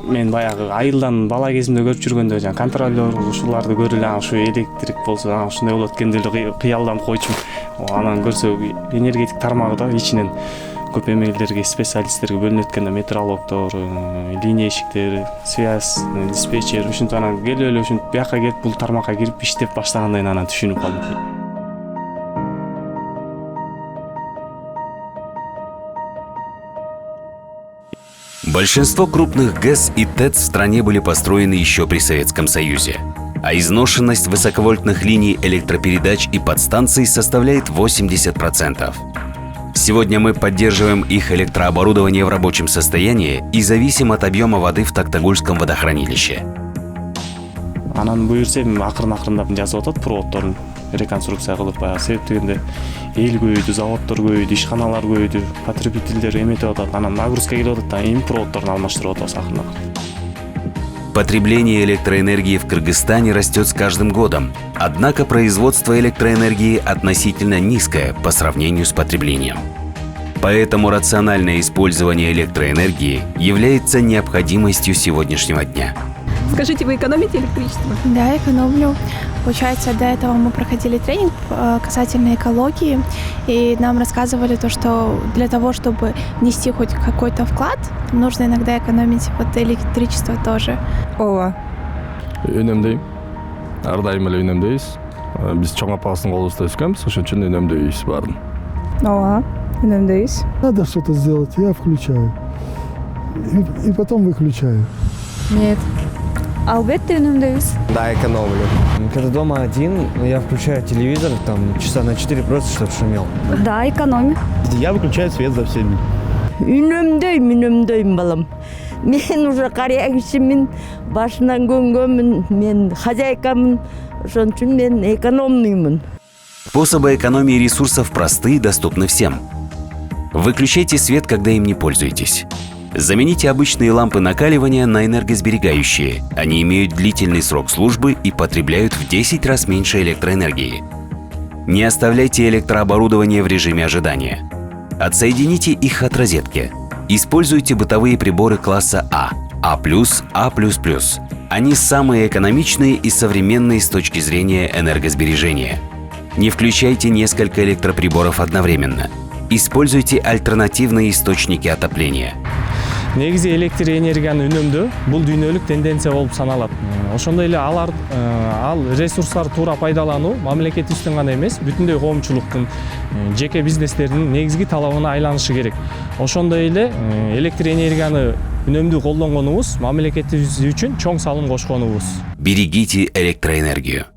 мен баягы айылдан бала кезимде көрүп жүргөндө жаңы контролер ушуларды көрүп эле ушу электрик болсо ушундай болот экен деп эле кыялданып койчумун. Анан көрсө энергетик тармагы да ичинен көп эмелерге, специалисттерге бөлүнөт экен да, метрологдор, линейщиктер, связь, диспетчер, ушинтип анан келип эле ушинтип бияка келип бул тармакка кирип иштеп баштагандайын анан түшүнүп калдым. Большинство крупных ГЭС и ТЭЦ в стране были построены еще при Советском Союзе, а изношенность высоковольтных линий электропередач и подстанций составляет 80%. Сегодня мы поддерживаем их электрооборудование в рабочем состоянии и зависим от объема воды в Токтагульском водохранилище. Анан буюрсем акырын-акырындап жазып атат проводдорун реконструкция кылып, баягы себеп дегенде эл көбөйдү, заводдор көбөйдү, ишканалар көбөйдү, потребительдер эметип атат, анан нагрузка келип атат да, эми проводдорун алмаштырып атабыз акырын-акырын. Потребление электроэнергии в Кыргызстане растет с каждым годом, однако производство электроэнергии относительно низкое по сравнению с потреблением. Поэтому рациональное использование электроэнергии является необходимостью сегодняшнего дня. Скажите, вы экономите электричество? Да, экономлю. Получается, до этого мы проходили тренинг касательно экологии, и нам рассказывали то, что для того, чтобы внести хоть какой-то вклад, нужно иногда экономить вот электричество тоже. Ооба. Үнемдейм. Ар дайым эле үнемдейбиз. Биз чоң апабыздын колубузда өскөнбүз, ошон үчүн үнемдейбиз баарын. Ооба. Үнемдейбиз. Надо что-то сделать, я включаю. И потом выключаю. Нет. Албетте үнемдейбиз. Да, экономлю. Когда дома один, я включаю телевизор, там часа на 4 просто, чтобы шумел. Да, экономим. Я выключаю свет за всеми. Үнемдейм балам. Мен уже кария кишимин, башынан көнгөнмүн, мен хозяйкамын, ошон үчүн мен экономныймын. Способы экономии ресурсов просты и доступны всем. Выключайте свет, когда им не пользуетесь. Замените обычные лампы накаливания на энергосберегающие. Они имеют длительный срок службы и потребляют в 10 раз меньше электроэнергии. Не оставляйте электрооборудование в режиме ожидания. Отсоедините их от розетки. Используйте бытовые приборы класса А, А+, А++. Они самые экономичные и современные с точки зрения энергосбережения. Не включайте несколько электроприборов одновременно. Используйте альтернативные источники отопления. Негизи электр энергияны үнөмдөө бул дүйнөлүк тенденция болуп саналат. Ошондой эле ал ресурстарды туура пайдалануу мамлекетибиздин гана эмес, бүтүндөй коомчулуктун, жеке бизнестердин негизги талабына айланышы керек. Ошондой эле электр энергияны үнөмдүү колдонгонубуз мамлекетибиз үчүн чоң салым кошконубуз. Берегите электроэнергию.